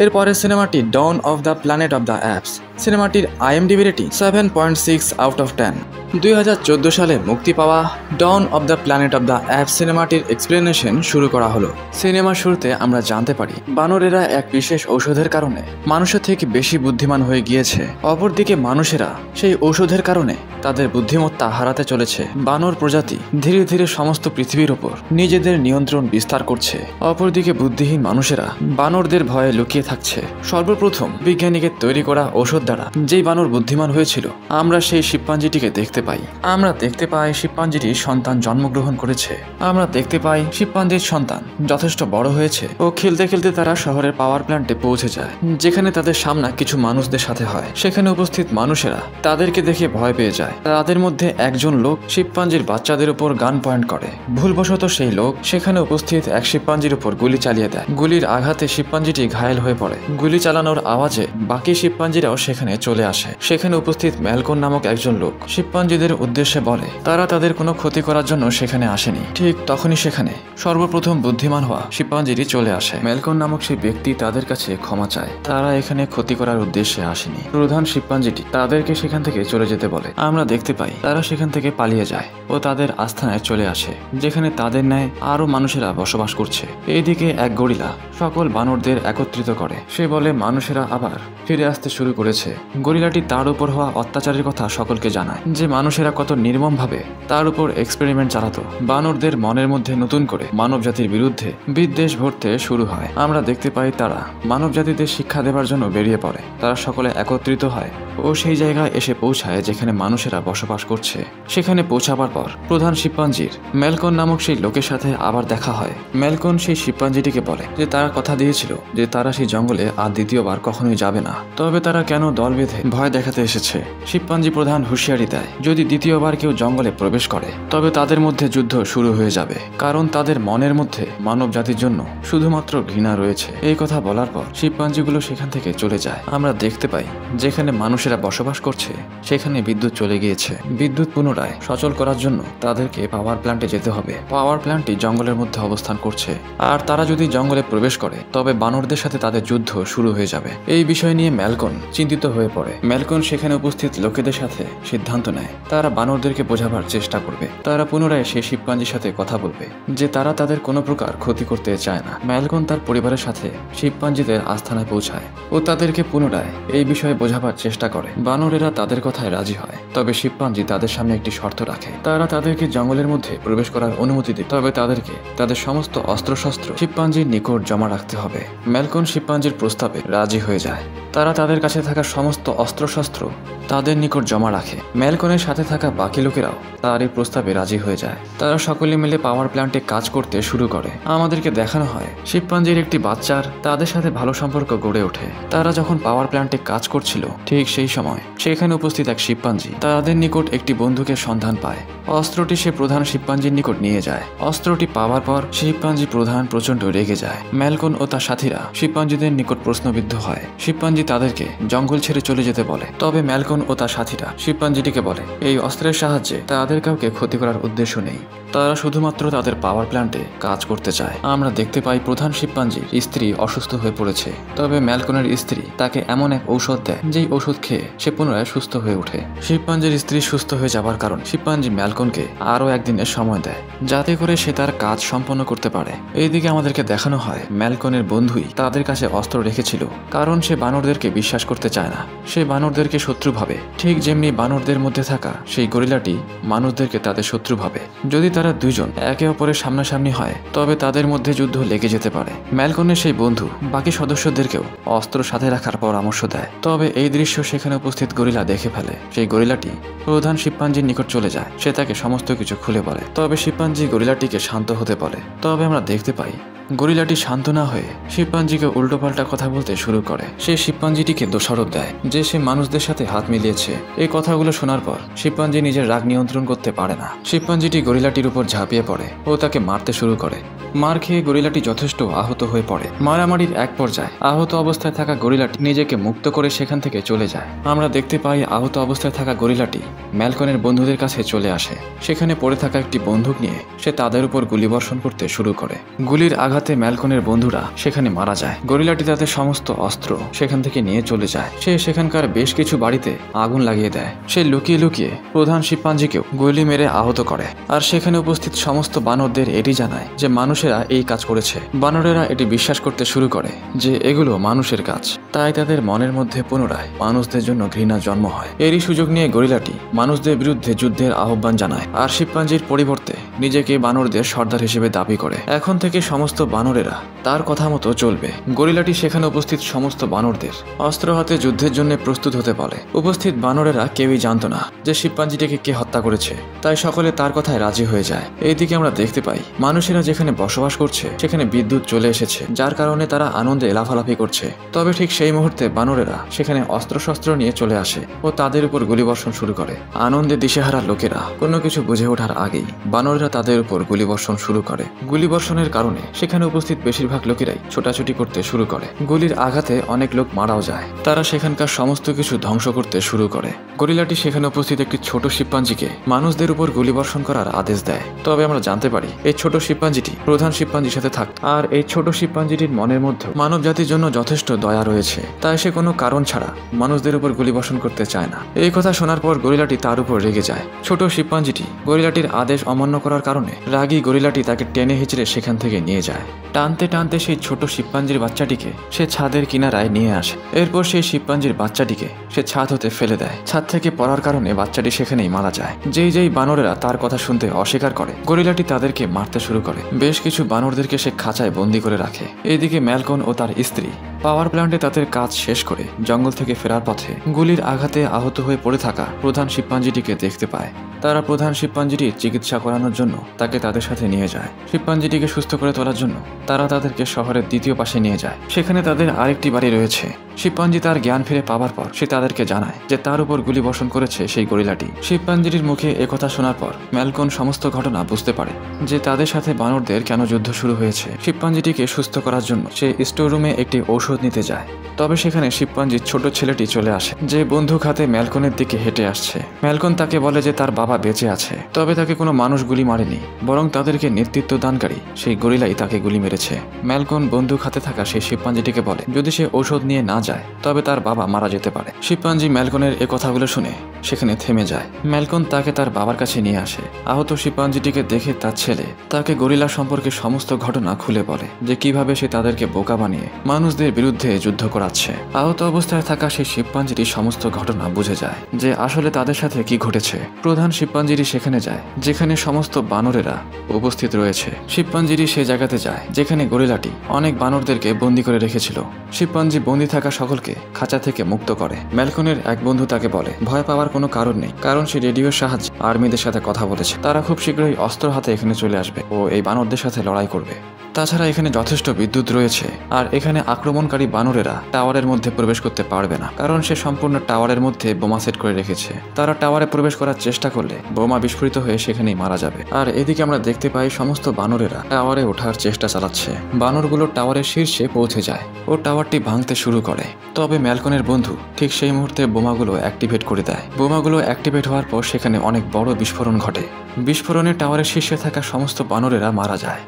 এরপরের সিনেমাটি Dawn of the Planet of the Apes. সিনেমাটির IMDb রেটিং 7.6 আউট অফ 10। 2014 সালে মুক্তি পাওয়া Dawn of the Planet of the Apes সিনেমাটির এক্সপ্লেনেশন শুরু করা হলো। সিনেমার শুরুতে আমরা জানতে পারি বানরেরা এক বিশেষ ঔষধের কারণে মানুষের থেকে বেশি বুদ্ধিমান হয়ে গিয়েছে। অপরদিকে মানুষেরা সেই ঔষধের কারণে তাদের বুদ্ধিমত্তা হারাতে চলেছে। বানর প্রজাতি ধীরে ধীরে সমস্ত পৃথিবীর ওপর নিজেদের নিয়ন্ত্রণ বিস্তার করছে। অপরদিকে বুদ্ধিহীন মানুষেরা বানরদের ভয়ে লুকিয়ে থাকছে। সর্বপ্রথম বিজ্ঞানীকে তৈরি করা ঔষধ দ্বারা যেই বানর বুদ্ধিমান হয়েছিল আমরা সেই শিম্পাঞ্জিটিকে দেখতে পাই। আমরা দেখতে পাই শিম্পাঞ্জিটি সন্তান জন্মগ্রহণ করেছে। আমরা দেখতে পাই শিম্পাঞ্জির সন্তান যথেষ্ট বড় হয়েছে ও খেলতে খেলতে তারা শহরের পাওয়ার প্ল্যান্টে পৌঁছে যায়, যেখানে তাদের সামনা কিছু মানুষদের সাথে হয়। সেখানে উপস্থিত মানুষেরা তাদেরকে দেখে ভয় পেয়ে যায়। তাদের মধ্যে একজন লোক শিম্পাঞ্জির বাচ্চাদের উপর গান পয়েন্ট করে। ভুলবশত সেই লোক সেখানে উপস্থিত এক শিম্পাঞ্জির উপর গুলি চালিয়ে দেয়। গুলির আঘাতে শিম্পাঞ্জিটি ঘায়েল হয়ে পড়ে। গুলি চালানোর আওয়াজে বাকি শিম্পাঞ্জিরাও সেখানে চলে আসে। সেখানে উপস্থিত ম্যালকন নামক একজন লোক শিম্পাঞ্জিদের উদ্দেশ্যে বলে তারা তাদের কোনো ক্ষতি করার জন্য সেখানে আসেনি। ঠিক তখনই সেখানে সর্বপ্রথম বুদ্ধিমান হওয়া শিম্পাঞ্জিটি চলে আসে। ম্যালকন নামক সেই ব্যক্তি তাদের কাছে ক্ষমা চায়। তারা এখানে ক্ষতি করার উদ্দেশ্যে আসেনি। প্রধান শিম্পাঞ্জিটি তাদেরকে সেখান থেকে চলে যেতে বলে। আমরা দেখতে পাই তারা সেখান থেকে পালিয়ে যায় ও তাদের আস্থানায় চলে আসে, যেখানে তাদের ন্যায় আরো মানুষেরা বসবাস করছে। এইদিকে এক গরিলা সকল বানরদের একত্রিত করে। সে বলে মানুষেরা আবার ফিরে আসতে শুরু করেছে। আছে। গরিলাটি তার উপর হওয়া অত্যাচারের কথা সকলকে জানায়, যে মানুষেরা কত নির্মমভাবে তার উপর এক্সপেরিমেন্ট চালাতো। বানরদের মনের মধ্যে নতুন করে মানব জাতির বিরুদ্ধে বিদ্বেষ ভরতে শুরু হয়। আমরা দেখতে পাই তারা মানব জাতিদের শিক্ষা দেবার জন্য বেরিয়ে পড়ে। তারা সকলে একত্রিত হয় ও সেই জায়গায় এসে পৌঁছায় যেখানে মানুষেরা বসবাস করছে। সেখানে পৌঁছাবার পর প্রধান শিম্পাঞ্জির ম্যালকন নামক সেই লোকের সাথে আবার দেখা হয়। ম্যালকন সেই শিম্পাঞ্জিটিকে বলে যে তারা কথা দিয়েছিল যে তারা সেই জঙ্গলে আর দ্বিতীয়বার কখনোই যাবে না, তবে তারা কেন দল বেঁধে ভয় দেখাতে এসেছে। শিম্পাঞ্জি প্রধান হুঁশিয়ারি দেয়, যদি দ্বিতীয়বার কেউ জঙ্গলে প্রবেশ করে তবে তাদের মধ্যে যুদ্ধ শুরু হয়ে যাবে, কারণ তাদের মনের মধ্যে মানব জাতির জন্য শুধুমাত্র ঘৃণা রয়েছে। এই কথা বলার পর শিম্পাঞ্জিগুলো সেখান থেকে চলে যায়। আমরা দেখতে পাই যেখানে মানুষেরা বসবাস করছে সেখানে বিদ্যুৎ চলে গিয়েছে। বিদ্যুৎ পুনরায় সচল করার জন্য তাদেরকে পাওয়ার প্ল্যান্টে যেতে হবে। পাওয়ার প্ল্যান্টটি জঙ্গলের মধ্যে অবস্থান করছে, আর তারা যদি জঙ্গলে প্রবেশ করে তবে বানরদের সাথে তাদের যুদ্ধ শুরু হয়ে যাবে। এই বিষয় নিয়ে ম্যালকন চিন্তিত হয়ে পড়ে। ম্যালকন সেখানে উপস্থিত লোকেদের সাথে সিদ্ধান্ত নেয় তারা বানরদেরকে বোঝাবার চেষ্টা করবে। তারা পুনরায় সেই শিম্পাঞ্জির সাথে কথা বলবে যে তারা তাদের কোনো প্রকার ক্ষতি করতে চায় না। ম্যালকন তার পরিবারের সাথে শিম্পাঞ্জিদের আস্থানায় পৌঁছায় ও তাদেরকে পুনরায় এই বিষয়ে বোঝাবার চেষ্টা করে। বানরেরা তাদের কথায় রাজি হয়, তবে শিম্পাঞ্জি তাদের সামনে একটি শর্ত রাখে। তারা তাদেরকে জঙ্গলের মধ্যে প্রবেশ করার অনুমতি দেয়, তবে তাদেরকে তাদের সমস্ত অস্ত্রশস্ত্র শিম্পাঞ্জির নিকট জমা রাখতে হবে। ম্যালকন শিম্পাঞ্জির প্রস্তাবে রাজি হয়ে যায়। তারা তাদের কাছে থাকা সমস্ত অস্ত্রশস্ত্র তাদের নিকট জমা রাখে। ম্যালকনের সাথে থাকা বাকি লোকেরাও তার এই প্রস্তাবে রাজি হয়ে যায়। তারা সকলে মিলে পাওয়ার প্ল্যান্টে কাজ করতে শুরু করে। আমাদেরকে দেখানো হয় শিম্পাঞ্জির একটি বাচ্চার তাদের সাথে ভালো সম্পর্ক গড়ে ওঠে। তারা যখন পাওয়ার প্ল্যান্টে কাজ করছিল ঠিক সেই সময় সেখানে উপস্থিত এক শিম্পাঞ্জি তাদের নিকট একটি বন্দুকের সন্ধান পায়। অস্ত্রটি সে প্রধান শিম্পাঞ্জির নিকট নিয়ে যায়। অস্ত্রটি পাওয়ার পর শিম্পাঞ্জি প্রধান প্রচন্ড রেগে যায়। ম্যালকন ও তার সাথীরা শিম্পাঞ্জিদের নিকট প্রশ্নবিদ্ধ হয়। শিম্পাঞ্জি তাদেরকে জঙ্গল ছেড়ে চলে যেতে বলে, তবে ম্যালকন ও তার সাথীরা শিম্পাঞ্জিটিকে বলে এই অস্ত্রের সাহায্যে তাদের কাউকে ক্ষতি করার উদ্দেশ্য নেই, তারা শুধুমাত্র তাদের পাওয়ার প্ল্যান্টে কাজ করতে চায়। আমরা দেখতে পাই প্রধান শিম্পাঞ্জির স্ত্রী অসুস্থ হয়ে পড়েছে, তবে ম্যালকনের স্ত্রী তাকে এমন এক ঔষধ দেয় যেই ওষুধ খেয়ে সে পুনরায় সুস্থ হয়ে ওঠে। শিম্পাঞ্জির স্ত্রী সুস্থ হয়ে যাবার কারণ শিম্পাঞ্জি ম্যালকনকে আরও একদিনের সময় দেয় যাতে করে সে তার কাজ সম্পন্ন করতে পারে। এইদিকে আমাদেরকে দেখানো হয় ম্যালকনের বন্ধুই তাদের কাছে অস্ত্র রেখেছিল, কারণ সে বানরদেরকে বিশ্বাস করতে চায় না। সে বানরদেরকে শত্রু ভাবে, ঠিক যেমনি বানরদের মধ্যে থাকা সেই গরিলাটি মানুষদেরকে তাদের শত্রু ভাবে। যদি তারা দুইজন একে অপরের সামনাসামনি হয় তবে তাদের মধ্যে যুদ্ধ লেগে যেতে পারে। ম্যালকনের সেই বন্ধু বাকি সদস্যদেরকেও অস্ত্র সাথে রাখার পরামর্শ দেয়, তবে এই দৃশ্য সেখানে উপস্থিত গরিলা দেখে ফেলে। সেই গরিলাটি প্রধান শিম্পাঞ্জির নিকট চলে যায়। সে তাকে সমস্ত কিছু খুলে বলে, তবে শিম্পাঞ্জি গরিলাটিকে শান্ত হতে বলে। তবে আমরা দেখতে পাই গরিলাটি শান্ত না হয়ে শিম্পাঞ্জিকে উল্টোপাল্টা কথা বলতে শুরু করে। সে শিম্পাঞ্জিটিকে দোষারোপ দেয় যে সে মানুষদের সাথে হাত মিলিয়েছে। এই কথাগুলো শোনার পর শিম্পাঞ্জি নিজের রাগ নিয়ন্ত্রণ করতে পারে না। শিম্পাঞ্জিটি গরিলাটির উপর ঝাঁপিয়ে পড়ে ও তাকে মারতে শুরু করে। মার খেয়ে গরিলাটি যথেষ্ট আহত হয়ে পড়ে। মারামারির এক পর্যায়ে আহত অবস্থায় থাকা গরিলাটি নিজেকে মুক্ত করে সেখান থেকে চলে যায়। আমরা দেখতে পাই আহত অবস্থায় থাকা গরিলাটি ম্যালকনের বন্ধুদের কাছে চলে আসে। সেখানে পড়ে থাকা একটি বন্দুক নিয়ে সে তাদের উপর গুলিবর্ষণ করতে শুরু করে। গুলির আঘাতে ম্যালকনের বন্ধুরা সেখানে মারা যায়। গরিলাটি তাদের সমস্ত অস্ত্র সেখান থেকে নিয়ে চলে যায়। সে সেখানকার বেশ কিছু বাড়িতে আগুন লাগিয়ে দেয়। সে লুকিয়ে লুকিয়ে প্রধান শিম্পাঞ্জিকেও গুলি মেরে আহত করে। আর সেখানে উপস্থিত সমস্ত বানরদের এটি জানায় যে মানুষেরা এই কাজ করেছে। বানরেরা এটি বিশ্বাস করতে শুরু করে যে এগুলো মানুষের কাজ, তাই তাদের মনের মধ্যে পুনরায় মানুষদের জন্য ঘৃণা জন্ম হয়। এরই সুযোগ নিয়ে গরিলাটি মানুষদের বিরুদ্ধে যুদ্ধের আহ্বান জানায় আর শিম্পাঞ্জির পরিবর্তে নিজেকে বানরদের সর্দার হিসেবে দাবি করে। এখন থেকে সমস্ত বানরেরা তার কথা মতো চলবে। গরিলাটি সেখানে উপস্থিত সমস্ত বানরদের অস্ত্র হাতে যুদ্ধের জন্য প্রস্তুত হতে বলে। উপস্থিত বানরেরা কেউই জানতো না যে শিম্পাঞ্জিটিকে কে হত্যা করেছে, তাই সকলে তার কথায় রাজি হয়ে যায়। এইদিকে আমরা দেখতে পাই মানুষেরা যেখানে বসবাস করছে সেখানে বিদ্যুৎ চলে এসেছে, যার কারণে তারা আনন্দে লাফালাফি করছে। তবে ঠিক সেই মুহূর্তে বানরেরা সেখানে অস্ত্রশস্ত্র নিয়ে চলে আসে ও তাদের উপর গুলিবর্ষণ শুরু করে। আনন্দে দিশেহারা লোকেরা কোনো কিছু বুঝে ওঠার আগেই বানরেরা তাদের উপর গুলিবর্ষণ শুরু করে। গুলিবর্ষণের কারণে সেখানে উপস্থিত বেশিরভাগ লোকেরাই ছোটাছুটি করতে শুরু করে। গুলির আঘাতে অনেক লোক মারাও যায়। তারা সেখানকার সমস্ত কিছু ধ্বংস করতে শুরু করে। গরিলাটি সেখানে উপস্থিত একটি ছোট শিম্পাঞ্জিকে মানুষদের উপর গুলিবর্ষণ করার আদেশ দেয়। তবে আমরা জানতে পারি এই ছোট শিম্পাঞ্জিটি প্রধান শিম্পাঞ্জির সাথে থাকত, আর এই ছোট শিম্পাঞ্জিটির মনের মধ্যে মানব জাতির জন্য যথেষ্ট দয়া রয়েছে, তাই সে কোনো কারণ ছাড়া মানুষদের উপর গুলিবর্ষণ করতে চায় না। এই কথা শোনার পর গরিলাটি তার উপর রেগে যায়। ছোট শিম্পাঞ্জিটি গরিলাটির আদেশ অমান্য করার কারণে রাগী গরিলাটি তাকে টেনে হিচড়ে সেখান থেকে নিয়ে যায়। টানতে টানতে সেই ছোট শিম্পাঞ্জির বাচ্চাটিকে সে ছাদের কিনারায় নিয়ে আসে। এরপর সেই শিম্পাঞ্জির বাচ্চাটিকে সে ছাদ হতে ফেলে দেয়। ছাদ থেকে পড়ার কারণে বাচ্চাটি সেখানেই মারা যায়। যেই বানরেরা তার কথা শুনতে অস্বীকার করে, গরিলাটি তাদেরকে মারতে শুরু করে। বেশ কিছু বানরদেরকে সে খাঁচায় বন্দি করে রাখে। এইদিকে ম্যালকন ও তার স্ত্রী পাওয়ার প্ল্যান্টে তাদের কাজ শেষ করে জঙ্গল থেকে ফেরার পথে গুলির আঘাতে আহত হয়ে পড়ে থাকা প্রধান শিম্পাঞ্জিটিকে দেখতে পায়। তারা প্রধান শিম্পাঞ্জিটির চিকিৎসা করানোর জন্য তাকে তাদের সাথে নিয়ে যায়। শিম্পাঞ্জিটিকে সুস্থ করে তোলার জন্য তারা তাদেরকে শহরের দ্বিতীয় পাশে নিয়ে যায়। সেখানে তাদের আরেকটি বাড়ি রয়েছে। শিম্পাঞ্জি তার জ্ঞান ফিরে পাওয়ার পর সে তাদেরকে জানায় যে তার উপর গুলি বর্ষণ করেছে সেই গরিলাটি। শিম্পাঞ্জিটির মুখে একথা শোনার পর ম্যালকন সমস্ত ঘটনা বুঝতে পারে যে তাদের সাথে বানরদের কেন যুদ্ধ শুরু হয়েছে। শিম্পাঞ্জিটিকে সুস্থ করার জন্য সে স্টোর রুমে একটি ঔষধ নিতে যায়। তবে সেখানে শিম্পাঞ্জির ছোট ছেলেটি চলে আসে, যে বন্দুক হাতে ম্যালকনের দিকে হেঁটে আসছে। ম্যালকন তাকে বলে যে তার বাবা বেঁচে আছে, তবে তাকে কোনো মানুষ গুলি মারেনি, বরং তাদেরকে নেতৃত্ব দানকারী সেই গরিলাই তাকে গুলি মেরেছে। ম্যালকন বন্দুক হাতে থাকা সেই শিম্পাঞ্জিটিকে বলে যদি সে ঔষধ নিয়ে না যায় তবে তার বাবা মারা যেতে পারে। শিম্পাঞ্জি ম্যালকনের এ কথাগুলো শুনে সেখানে থেমে যায়। ম্যালকন তাকে তার বাবার কাছে নিয়ে আসে। আহত শিম্পাঞ্জিটিকে দেখে তার ছেলে তাকে গরিলা সম্পর্কে সমস্ত ঘটনা খুলে বলে, যে কিভাবে সে তাদেরকে বোকা বানিয়ে মানুষদের বিরুদ্ধে যুদ্ধ করাচ্ছে। আহত অবস্থায় থাকা সেই শিম্পাঞ্জিটি সমস্ত ঘটনা বুঝে যায় যে আসলে তাদের সাথে কি ঘটেছে। প্রধান শিম্পাঞ্জিটি সেখানে যায় যেখানে সমস্ত বানরেরা উপস্থিত রয়েছে। শিম্পাঞ্জিটি সে জায়গাতে যায় যেখানে গরিলাটি অনেক বানরদেরকে বন্দি করে রেখেছিল। শিম্পাঞ্জি বন্দি থাকা সকলকে খাঁচা থেকে মুক্ত করে। ম্যালকনের এক বন্ধু তাকে বলে ভয় পাওয়ার কোনো কারণ নেই, কারণ সে রেডিওর সাহায্যে আর্মিদের সাথে কথা বলেছে। তারা খুব শীঘ্রই অস্ত্র হাতে এখানে চলে আসবে ও এই বানরদের সাথে লড়াই করবে। তাছাড়া এখানে যথেষ্ট বিদ্যুৎ রয়েছে, আর এখানে আক্রমণকারী বানরেরা টাওয়ারের মধ্যে প্রবেশ করতে পারবে না, কারণ সে সম্পূর্ণ টাওয়ারের মধ্যে বোমা সেট করে রেখেছে। তারা টাওয়ারে প্রবেশ করার চেষ্টা করলে বোমা বিস্ফোরিত হয়ে সেখানেই মারা যাবে। আর এদিকে আমরা দেখতে পাই সমস্ত বানরেরা টাওয়ারে ওঠার চেষ্টা চালাচ্ছে। বানরগুলো টাওয়ারের শীর্ষে পৌঁছে যায় ও টাওয়ারটি ভাঙতে শুরু করে। তবে ম্যালকনের বন্ধু ঠিক সেই মুহূর্তে বোমাগুলো অ্যাক্টিভেট করে দেয়। বোমাগুলো অ্যাক্টিভেট হওয়ার পর সেখানে অনেক বড় বিস্ফোরণ ঘটে। বিস্ফোরণে টাওয়ারের শীর্ষে থাকা সমস্ত বানরেরা মারা যায়।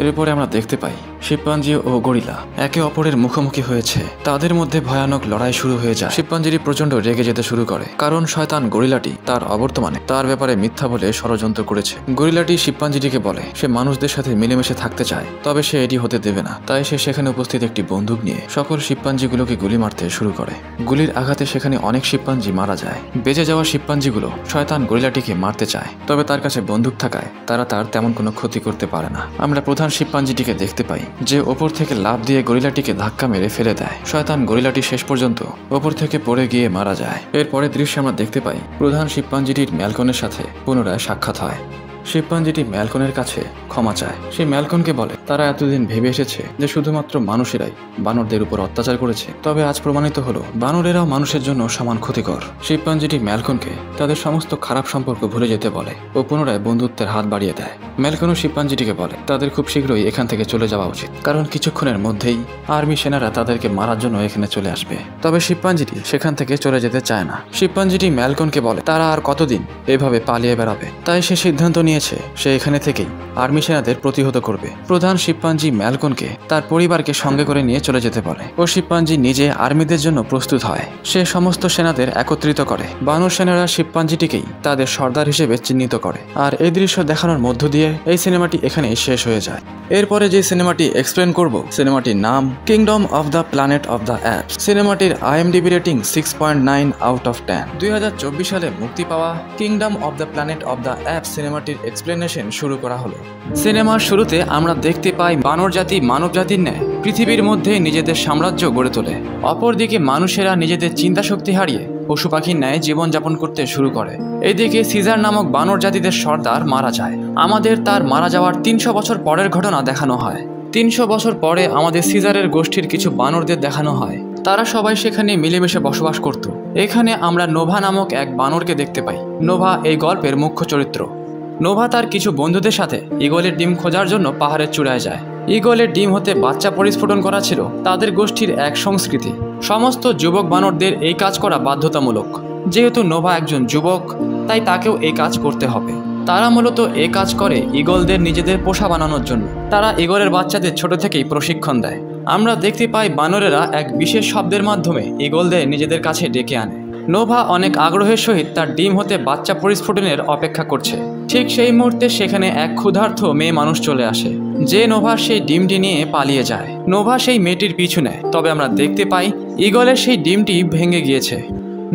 এরপরে আমরা দেখতে পাই শিম্পাঞ্জি ও গরিলা একে অপরের মুখোমুখি হয়েছে। তাদের মধ্যে ভয়ানক লড়াই শুরু হয়ে যায়। শিম্পাঞ্জিটি প্রচন্ড রেগে যেতে শুরু করে, কারণ শয়তান গরিলাটি তার অবর্তমানে তার ব্যাপারে মিথ্যা বলে ষড়যন্ত্র করেছে। গরিলাটি শিম্পাঞ্জিটিকে বলে সে মানুষদের সাথে মিলেমিশে থাকতে চায়, তবে সে এটি হতে দেবে না। তাই সে সেখানে উপস্থিত একটি বন্দুক নিয়ে সকল শিম্পাঞ্জিগুলোকে গুলি মারতে শুরু করে। গুলির আঘাতে সেখানে অনেক শিম্পাঞ্জি মারা যায়। বেঁচে যাওয়া শিম্পাঞ্জিগুলো শয়তান গরিলাটিকে মারতে চায়, তবে তার কাছে বন্দুক থাকায় তারা তার তেমন কোনো ক্ষতি করতে পারে না। আমরা প্রধান শিম্পাঞ্জিটিকে দেখতে পাই যে ওপর থেকে লাফ দিয়ে গরিলাটিকে ধাক্কা মেরে ফেলে দেয়। শয়তান গরিলাটি শেষ পর্যন্ত ওপর থেকে পড়ে গিয়ে মারা যায়। এরপরের দৃশ্যে আমরা দেখতে পাই প্রধান শিম্পাঞ্জিটির ম্যালকনের সাথে পুনরায় সাক্ষাৎ হয়। শিম্পাঞ্জিটি ম্যালকনের কাছে ক্ষমা চায়। সে ম্যালকনকে বলে তারা এতদিন ভেবে এসেছে যে শুধুমাত্র মানুষেরাই বানরদের উপর অত্যাচার করেছে, তবে আজ প্রমাণিত হলো বানরেরাও মানুষের জন্য সমান ক্ষতিকর। শিম্পাঞ্জিটি ম্যালকনকে তাদের সমস্ত খারাপ সম্পর্ক ভুলে যেতে বলে ও পুনরায় বন্ধুত্বের হাত বাড়িয়ে দেয়। ম্যালকনও শিম্পাঞ্জিটিকে বলে তাদের খুব শীঘ্রই এখান থেকে চলে যাওয়া উচিত, কারণ কিছুক্ষণের মধ্যেই আর্মি সেনারা তাদেরকে মারার জন্য এখানে চলে আসবে। তবে শিম্পাঞ্জিটি সেখান থেকে চলে যেতে চায় না। শিম্পাঞ্জিটি ম্যালকনকে বলে তারা আর কতদিন এভাবে পালিয়ে বেড়াবে, তাই সে সিদ্ধান্ত নিয়েছে সে এখানে থেকেই আর্মি সেনাদের প্রতিহত করবে। প্রধান শিম্পাঞ্জি ম্যালকনকে তার পরিবারকে সঙ্গে করে নিয়ে চলে যেতে বলে ও শিম্পাঞ্জি নিজে আর্মিদের জন্য প্রস্তুত হয়। সে সমস্ত সেনাদের একত্রিত করে। বানর সেনারা শিম্পাঞ্জিটিকেই তাদের সর্দার হিসেবে চিহ্নিত করে। আর এই দৃশ্য দেখানোর মধ্য দিয়ে এই সিনেমাটি এখানেই শেষ হয়ে যায়। এরপরে যে সিনেমাটি এক্সপ্লেন করব সেনেমাটির নাম kingdom of the Planet of the Apes. সিনেমাটির IMDb রেটিং 6.9 আউট অফ 10। 2024 সালে মুক্তি পাওয়া kingdom of the Planet of the Apes সিনেমাটির এক্সপ্লেনেশন শুরু করা হলো। সিনেমার শুরুতে আমরা দেখতে পাই বানর জাতি মানব জাতির ন্যায় পৃথিবীর মধ্যে নিজেদের সাম্রাজ্য গড়ে তোলে। অপরদিকে মানুষেরা নিজেদের চিন্তা শক্তি হারিয়ে পশু পাখির ন্যায় জীবনযাপন করতে শুরু করে। এদিকে সিজার নামক বানর জাতিদের সর্দার মারা যায়। আমাদের তার মারা যাওয়ার 300 বছর পরের ঘটনা দেখানো হয়। 300 বছর পরে আমাদের সিজারের গোষ্ঠীর কিছু বানরদের দেখানো হয়। তারা সবাই সেখানে মিলেমিশে বসবাস করত। এখানে আমরা নোভা নামক এক বানরকে দেখতে পাই। নোভা এই গল্পের মুখ্য চরিত্র। নোভা তার কিছু বন্ধুদের সাথে ঈগলের ডিম খোঁজার জন্য পাহাড়ের চূড়ায় যায়। ঈগলের ডিম হতে বাচ্চা পরিস্ফুটন করা ছিল তাদের গোষ্ঠীর এক সংস্কৃতি। সমস্ত যুবক বানরদের এই কাজ করা বাধ্যতামূলক। যেহেতু নোভা একজন যুবক, তাই তাকেও এই কাজ করতে হবে। তারা মূলত এই কাজ করে ঈগলদের নিজেদের পোষা বানানোর জন্য। তারা ঈগলের বাচ্চাদের ছোট থেকেই প্রশিক্ষণ দেয়। আমরা দেখতে পাই বানরেরা এক বিশেষ শব্দের মাধ্যমে ঈগলদের নিজেদের কাছে ডেকে আনে। নোভা অনেক আগ্রহের সহিত তার ডিম হতে বাচ্চা পরিস্ফুটনের অপেক্ষা করছে। ঠিক সেই মুহূর্তে সেখানে এক ক্ষুধার্ত মেয়ে মানুষ চলে আসে, যে নোভা সেই ডিমটি নিয়ে পালিয়ে যায়। নোভা সেই মেয়েটির পিছু নেয়, তবে আমরা দেখতে পাই ঈগলের সেই ডিমটি ভেঙে গিয়েছে।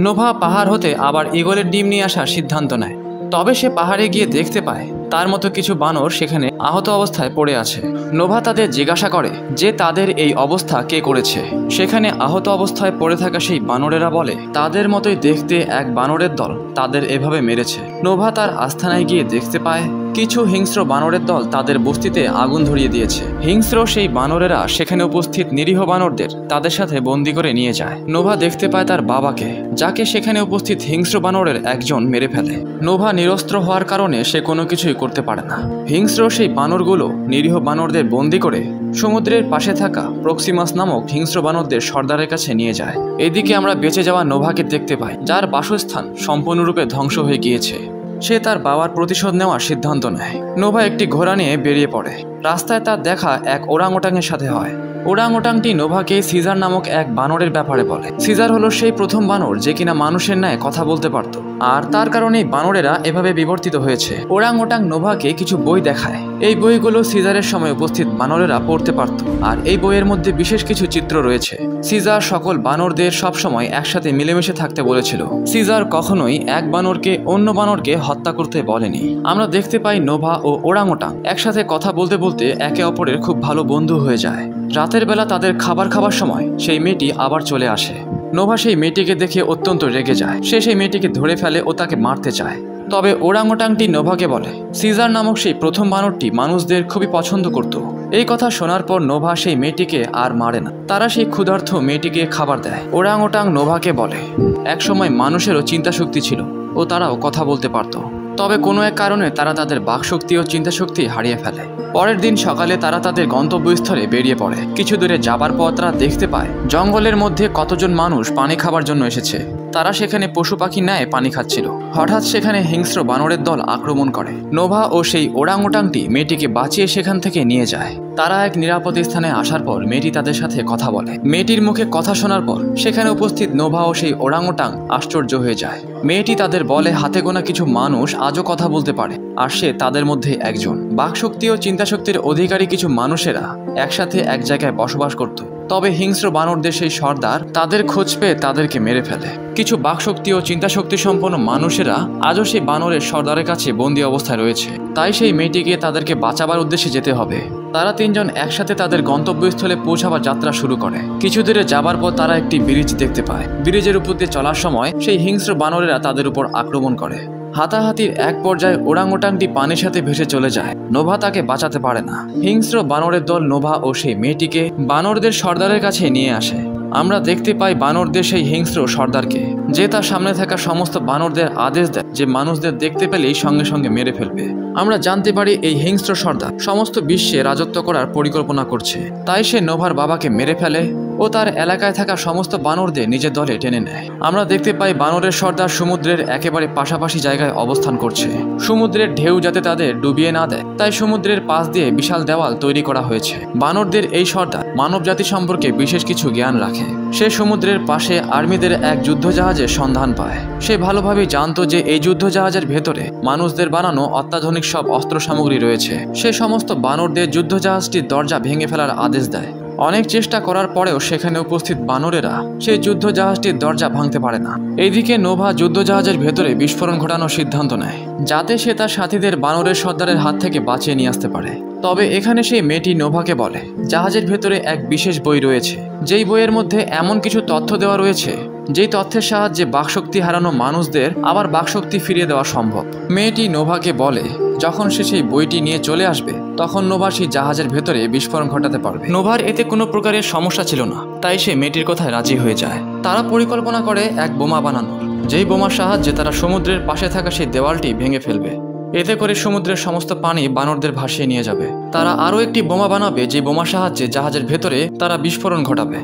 নোভা পাহাড় হতে আবার ঈগলের ডিম নিয়ে আসার সিদ্ধান্ত নেয়, তবে সে পাহাড়ে গিয়ে দেখতে পায় তার মতো কিছু বানর সেখানে আহত অবস্থায় পড়ে আছে। নোভা তাদের জিজ্ঞাসা করে যে তাদের এই অবস্থা কে করেছে। সেখানে আহত অবস্থায় পড়ে থাকা সেই বানরেরা বলে তাদের মতোই দেখতে এক বানরের দল তাদের এভাবে মেরেছে। নোভা তার আস্তানায় গিয়ে দেখতে পায় কিছু হিংস্র বানরের দল তাদের বস্তিতে আগুন ধরিয়ে দিয়েছে। হিংস্র সেই বানরেরা সেখানে উপস্থিত নিরীহ বানরদের তাদের সাথে বন্দি করে নিয়ে যায়। নোভা দেখতে পায় তার বাবাকে, যাকে সেখানে উপস্থিত হিংস্র বানরের একজন মেরে ফেলে। নোভা নিরস্ত্র হওয়ার কারণে সে কোনো কিছুই করতে পারে না। হিংস্র সেই বানরগুলো নিরীহ বানরদের বন্দি করে সমুদ্রের পাশে থাকা প্রক্সিমাস নামক হিংস্র বানরদের সর্দারের কাছে নিয়ে যায়। এদিকে আমরা বেঁচে যাওয়া নোভাকে দেখতে পাই, যার বাসস্থান সম্পূর্ণরূপে ধ্বংস হয়ে গিয়েছে। সে তার বাবার প্রতিশোধ নেওয়ার সিদ্ধান্ত নেয়। নোভা একটি ঘোড়া নিয়ে বেরিয়ে পড়ে। রাস্তায় তার দেখা এক ওরাংওটাংয়ের সাথে হয়। ওরাংওটাংটি নোভাকে সিজার নামক এক বানরের ব্যাপারে বলে। সিজার হলো সেই প্রথম বানর যে কিনা মানুষের ন্যায় কথা বলতে পারত, আর তার কারণেই বানরেরা এভাবে বিবর্তিত হয়েছে। ওরাংওটাং নোভাকে কিছু বই দেখায়। এই বইগুলো সিজারের সময় উপস্থিত বানরেরা পড়তে পারত, আর এই বইয়ের মধ্যে বিশেষ কিছু চিত্র রয়েছে। সিজার সকল বানরদের সবসময় একসাথে মিলেমিশে থাকতে বলেছিল। সিজার কখনোই এক বানরকে অন্য বানরকে হত্যা করতে বলেনি। আমরা দেখতে পাই নোভা ও ওরাংওটাং একসাথে কথা বলতে বলতে একে অপরের খুব ভালো বন্ধু হয়ে যায়। রাতের বেলা তাদের খাবার খাবার সময় সেই মেয়েটি আবার চলে আসে। নোভা সেই মেয়েটিকে দেখে অত্যন্ত রেগে যায়। সে সেই মেয়েটিকে ধরে ফেলে ও তাকে মারতে চায়, তবে ওরাংওটাংটি নোভাকে বলে সিজার নামক সেই প্রথম বানরটি মানুষদের খুবই পছন্দ করত। এই কথা শোনার পর নোভা সেই মেয়েটিকে আর মারে না। তারা সেই ক্ষুধার্ত মেয়েটিকে খাবার দেয়। ওরাংওটাং নোভাকে বলে একসময় মানুষেরও চিন্তা শক্তি ছিল ও তারাও কথা বলতে পারত, তবে কোনো এক কারণে তারা তাদের বাকশক্তি ও চিন্তাশক্তি হারিয়ে ফেলে। পরের দিন সকালে তারা তাদের গন্তব্যস্থলে বেরিয়ে পড়ে। কিছু দূরে যাবার পর তারা দেখতে পায় জঙ্গলের মধ্যে কতজন মানুষ পানি খাবার জন্য এসেছে। তারা সেখানে পশু পাখি ন্যায় পানি খাচ্ছিল। হঠাৎ সেখানে হিংস্র বানরের দল আক্রমণ করে। নোভা ও সেই ওরাংওটাংটি মেয়েটিকে বাঁচিয়ে সেখান থেকে নিয়ে যায়। তারা এক নিরাপদ স্থানে আসার পর মেয়েটি তাদের সাথে কথা বলে। মেয়েটির মুখে কথা শোনার পর সেখানে উপস্থিত নোভা ও সেই ওরাংওটাং আশ্চর্য হয়ে যায়। মেয়েটি তাদের বলে হাতে গোনা কিছু মানুষ আজও কথা বলতে পারে, আর সে তাদের মধ্যে একজন। বাকশক্তি ও চিন্তাশক্তির অধিকারী কিছু মানুষেরা একসাথে এক জায়গায় বসবাস করত, তবে হিংস্র বানরদের সেই সর্দার তাদের খোঁজ পেয়ে তাদেরকে মেরে ফেলে। কিছু বাকশক্তি ও চিন্তাশক্তি সম্পন্ন মানুষেরা আজও সেই বানরের সর্দারের কাছে বন্দী অবস্থায় রয়েছে। তাই সেই মেয়েটিকে তাদেরকে বাঁচাবার উদ্দেশ্যে যেতে হবে। তারা তিনজন একসাথে তাদের গন্তব্যস্থলে পৌঁছাবার যাত্রা শুরু করে। কিছু দূরে যাবার পর তারা একটি ব্রিজ দেখতে পায়। ব্রিজের উপর দিয়ে চলার সময় সেই হিংস্র বানরেরা তাদের উপর আক্রমণ করে। হাতাহাতির এক পর্যায়ে ওরাংওটাংটি পানির সাথে ভেসে চলে যায়। নোভা তাকে বাঁচাতে পারে না। হিংস্র বানরের দল নোভা ও সেই মেয়েটিকে বানরদের সর্দারের কাছে নিয়ে আসে। আমরা দেখতে পাই বানরদের সেই হিংস্র সর্দারকে, যে তার সামনে থাকা সমস্ত বানরদের আদেশ দেয় যে মানুষদের দেখতে পেলেই সঙ্গে সঙ্গে মেরে ফেলবে। আমরা জানতে পারি এই হিংস্র সর্দার সমস্ত বিশ্বে রাজত্ব করার পরিকল্পনা করছে। তাই সে নোভার বাবাকে মেরে ফেলে ও তার এলাকায় থাকা সমস্ত বানরদের নিজের দলে টেনে নেয়। আমরা দেখতে পাই বানরের সর্দার সমুদ্রের একেবারে পাশাপাশি জায়গায় অবস্থান করছে। সমুদ্রের ঢেউ যাতে তাদের ডুবিয়ে না দেয়, তাই সমুদ্রের পাশ দিয়ে বিশাল দেওয়াল তৈরি করা হয়েছে। বানরদের এই সর্দার মানব জাতি সম্পর্কে বিশেষ কিছু জ্ঞান রাখে। সে সমুদ্রের পাশে আর্মিদের এক যুদ্ধজাহাজের সন্ধান পায়। সে ভালোভাবেই জানতো যে এই যুদ্ধজাহাজের ভেতরে মানুষদের বানানো অত্যাধুনিক সব অস্ত্র সামগ্রী রয়েছে। সে সমস্ত বানরদের যুদ্ধজাহাজটির দরজা ভেঙে ফেলার আদেশ দেয়। অনেক চেষ্টা করার পরেও সেখানে উপস্থিত বানরেরা সেই যুদ্ধজাহাজটির দরজা ভাঙতে পারে না। এইদিকে নোভা যুদ্ধজাহাজের ভেতরে বিস্ফোরণ ঘটানোর সিদ্ধান্ত নেয়, যাতে সে তার সাথীদের বানরের সর্দারের হাত থেকে বাঁচিয়ে নিয়ে আসতে পারে। তবে এখানে সেই মেয়েটি নোভাকে বলে জাহাজের ভেতরে এক বিশেষ বই রয়েছে, যেই বইয়ের মধ্যে এমন কিছু তথ্য দেওয়া রয়েছে যেই তথ্যের সাহায্যে বাকশক্তি হারানো মানুষদের আবার বাকশক্তি ফিরিয়ে দেওয়া সম্ভব। মেয়েটি নোভাকে বলে যখন সে সেই বইটি নিয়ে চলে আসবে তখন নোভা সেই জাহাজের ভেতরে বিস্ফোরণ ঘটাতে পারবে। নোভার এতে কোনো প্রকারের সমস্যা ছিল না, তাই সে মেয়েটির কথায় রাজি হয়ে যায়। তারা পরিকল্পনা করে এক বোমা বানানোর, যেই বোমার সাহায্যে তারা সমুদ্রের পাশে থাকা সেই দেওয়ালটি ভেঙে ফেলবে। এতে করে সমুদ্রের সমস্ত পানি বানরদের ভাসিয়ে নিয়ে যাবে। তারা আরও একটি বোমা বানাবে, যে বোমার সাহায্যে জাহাজের ভেতরে তারা বিস্ফোরণ ঘটাবে,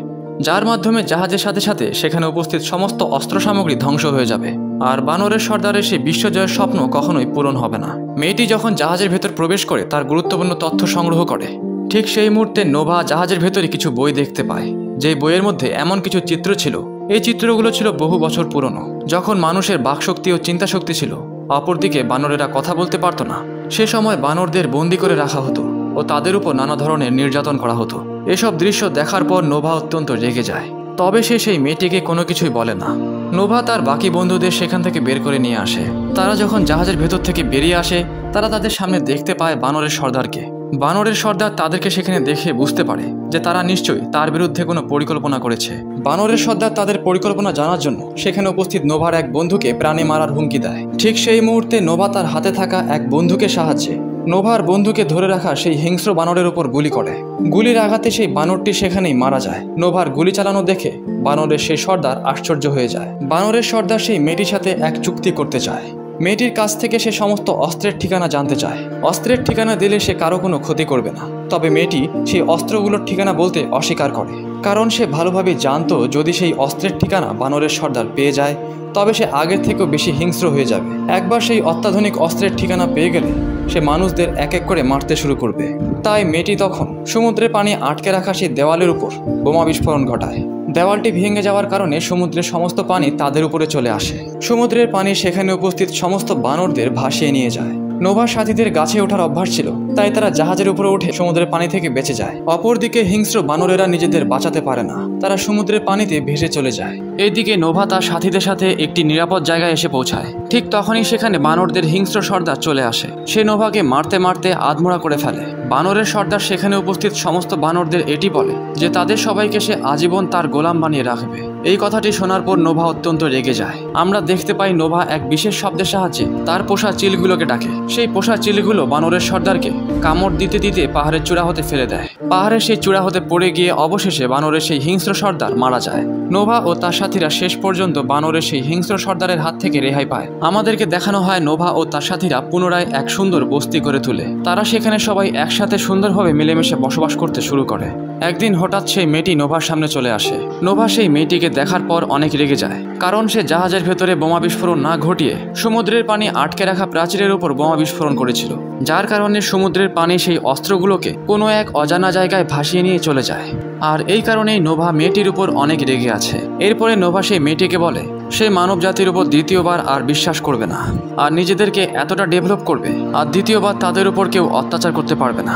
যার মাধ্যমে জাহাজের সাথে সাথে সেখানে উপস্থিত সমস্ত অস্ত্র সামগ্রী ধ্বংস হয়ে যাবে। আর বানরের সর্দারের সেই বিশ্বজয়ের স্বপ্ন কখনোই পূরণ হবে না। মেয়েটি যখন জাহাজের ভেতর প্রবেশ করে তার গুরুত্বপূর্ণ তথ্য সংগ্রহ করে, ঠিক সেই মুহূর্তে নোভা জাহাজের ভেতরে কিছু বই দেখতে পায়। যেই বইয়ের মধ্যে এমন কিছু চিত্র ছিল, এই চিত্রগুলো ছিল বহু বছর পুরনো, যখন মানুষের বাকশক্তি ও চিন্তাশক্তি ছিল অপরদিকে বানরেরা কথা বলতে পারত না। সে সময় বানরদের বন্দি করে রাখা হতো ও তাদের উপর নানা ধরনের নির্যাতন করা হতো। এসব দৃশ্য দেখার পর নোভা অত্যন্ত রেগে যায়। তবে সে সেই মেয়েটিকে কোনো কিছুই বলে না। নোভা তার বাকি বন্ধুদের সেখান থেকে বের করে নিয়ে আসে। তারা যখন জাহাজের ভেতর থেকে বেরিয়ে আসে, তারা তাদের সামনে দেখতে পায় বানরের সর্দারকে। বানরের সর্দার তাদেরকে সেখানে দেখে বুঝতে পারে যে তারা নিশ্চয়ই তার বিরুদ্ধে কোনো পরিকল্পনা করেছে। বানরের সর্দার তাদের পরিকল্পনা জানার জন্য সেখানে উপস্থিত নোভার এক বন্ধুকে প্রাণে মারার হুমকি দেয়। ঠিক সেই মুহূর্তে নোভা তার হাতে থাকা এক বন্ধুকে সাহায্যে নোভার বন্ধুকে ধরে রাখা সেই হিংস্র বানরের উপর গুলি করে। গুলির আঘাতে সেই বানরটি সেখানেই মারা যায়। নোভার গুলি চালানো দেখে বানরের সেই সর্দার আশ্চর্য হয়ে যায়। বানরের সর্দার সেই মেয়েটির সাথে এক চুক্তি করতে চায়। মেয়েটির কাছ থেকে সে সমস্ত অস্ত্রের ঠিকানা জানতে চায়। অস্ত্রের ঠিকানা দিলে সে কারো কোনো ক্ষতি করবে না। তবে মেয়েটি সেই অস্ত্রগুলোর ঠিকানা বলতে অস্বীকার করে, কারণ সে ভালোভাবে জানতো যদি সেই অস্ত্রের ঠিকানা বানরের সর্দার পেয়ে যায় তবে সে আগের থেকেও বেশি হিংস্র হয়ে যাবে। একবার সেই অত্যাধুনিক অস্ত্রের ঠিকানা পেয়ে গেলে সে মানুষদের এক এক করে মারতে শুরু করবে। তাই মেয়েটি তখন সমুদ্রের পানি আটকে রাখা সেই দেওয়ালের উপর বোমা বিস্ফোরণ ঘটায়। দেওয়ালটি ভেঙে যাওয়ার কারণে সমুদ্রের সমস্ত পানি তাদের উপরে চলে আসে। সমুদ্রের পানি সেখানে উপস্থিত সমস্ত বানরদের ভাসিয়ে নিয়ে যায়। নোভার সাথীদের গাছে ওঠার অভ্যাস ছিল, তাই তারা জাহাজের উপরে উঠে সমুদ্রের পানি থেকে বেঁচে যায়। অপরদিকে হিংস্র বানরেরা নিজেদের বাঁচাতে পারে না, তারা সমুদ্রের পানিতে ভেসে চলে যায়। এইদিকে নোভা তার সাথীদের সাথে একটি নিরাপদ জায়গায় এসে পৌঁছায়। ঠিক তখনই সেখানে বানরদের হিংস্র সর্দার চলে আসে। সে নোভাকে মারতে মারতে আধমোড়া করে ফেলে। বানরের সর্দার সেখানে উপস্থিত সমস্ত বানরদের এটি বলে যে তাদের সবাইকে সে আজীবন তার গোলাম বানিয়ে রাখবে। এই কথাটি শোনার পর নোভা অত্যন্ত রেগে যায়। আমরা দেখতে পাই নোভা এক বিশেষ শব্দের সাহায্যে তার পোষা চিলগুলোকে ডাকে। সেই পোষা চিলগুলো বানরের সর্দারকে কামড় দিতে দিতে পাহাড়ের চূড়া হতে ফেলে দেয়। পাহাড়ের সেই চূড়া হতে পড়ে গিয়ে অবশেষে বানরের সেই হিংস্র সর্দার মারা যায়। নোভা ও তার সাথীরা শেষ পর্যন্ত বানরের সেই হিংস্র সর্দারের হাত থেকে রেহাই পায়। আমাদেরকে দেখানো হয় নোভা ও তার সাথীরা পুনরায় এক সুন্দর বস্তি করে তোলে। তারা সেখানে সবাই একসাথে সুন্দরভাবে মিলেমিশে বসবাস করতে শুরু করে। একদিন হঠাৎ সেই মেয়েটি নোভার সামনে চলে আসে। নোভা সেই মেয়েটিকে দেখার পর অনেক রেগে যায়, কারণ সে জাহাজের ভেতরে বোমা বিস্ফোরণ না ঘটিয়ে সমুদ্রের পানি আটকে রাখা প্রাচীরের উপর বোমা বিস্ফোরণ করেছিল, যার কারণে সমুদ্রের পানি সেই অস্ত্রগুলোকে কোনো এক অজানা জায়গায় ভাসিয়ে নিয়ে চলে যায়। আর এই কারণেই নোভা মেয়েটির উপর অনেক রেগে আছে। এরপরে নোভা সেই মেয়েটিকে বলে সে মানব জাতির উপর দ্বিতীয়বার আর বিশ্বাস করবে না, আর নিজেদেরকে এতটা ডেভেলপ করবে আর দ্বিতীয়বার তাদের উপর কেউ অত্যাচার করতে পারবে না।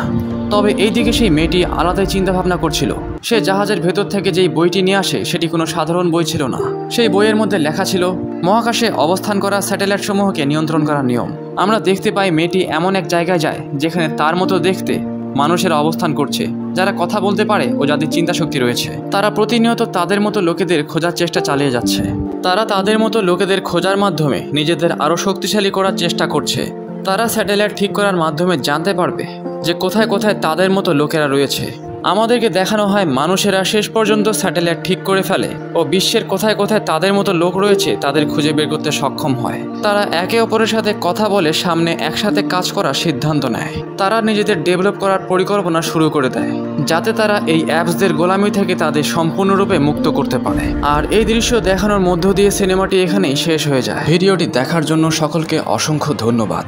তবে এইদিকে সেই মেয়েটি আলাদাই চিন্তা ভাবনা করছিল। সে জাহাজের ভেতর থেকে যেই বইটি নিয়ে আসে সেটি কোনো সাধারণ বই ছিল না। সেই বইয়ের মধ্যে লেখা ছিল মহাকাশে অবস্থান করা স্যাটেলাইট সমূহকে নিয়ন্ত্রণ করার নিয়ম। আমরা দেখতে পাই মেয়েটি এমন এক জায়গায় যায় যেখানে তার মতো দেখতে মানুষেরা অবস্থান করছে, যারা কথা বলতে পারে ও যাদের চিন্তা শক্তি রয়েছে। তারা প্রতিনিয়ত তাদের মতো লোকেদের খোঁজার চেষ্টা চালিয়ে যাচ্ছে। তারা তাদের মতো লোকেদের খোঁজার মাধ্যমে নিজেদের আরও শক্তিশালী করার চেষ্টা করছে। তারা স্যাটেলাইট ঠিক করার মাধ্যমে জানতে পারবে যে কোথায় কোথায় তাদের মতো লোকেরা রয়েছে। আমাদেরকে দেখানো হয় মানুষেরা শেষ পর্যন্ত স্যাটেলাইট ঠিক করে ফেলে ও বিশ্বের কোথায় কোথায় তাদের মতো লোক রয়েছে তাদের খুঁজে বের করতে সক্ষম হয়। তারা একে অপরের সাথে কথা বলে সামনে একসাথে কাজ করার সিদ্ধান্ত নেয়। তারা নিজেদের ডেভেলপ করার পরিকল্পনা শুরু করে দেয়, যাতে তারা এই অ্যাপসদের গোলামি থেকে তাদের সম্পূর্ণরূপে মুক্ত করতে পারে। আর এই দৃশ্য দেখানোর মধ্য দিয়ে সিনেমাটি এখানেই শেষ হয়ে যায়। ভিডিওটি দেখার জন্য সকলকে অসংখ্য ধন্যবাদ।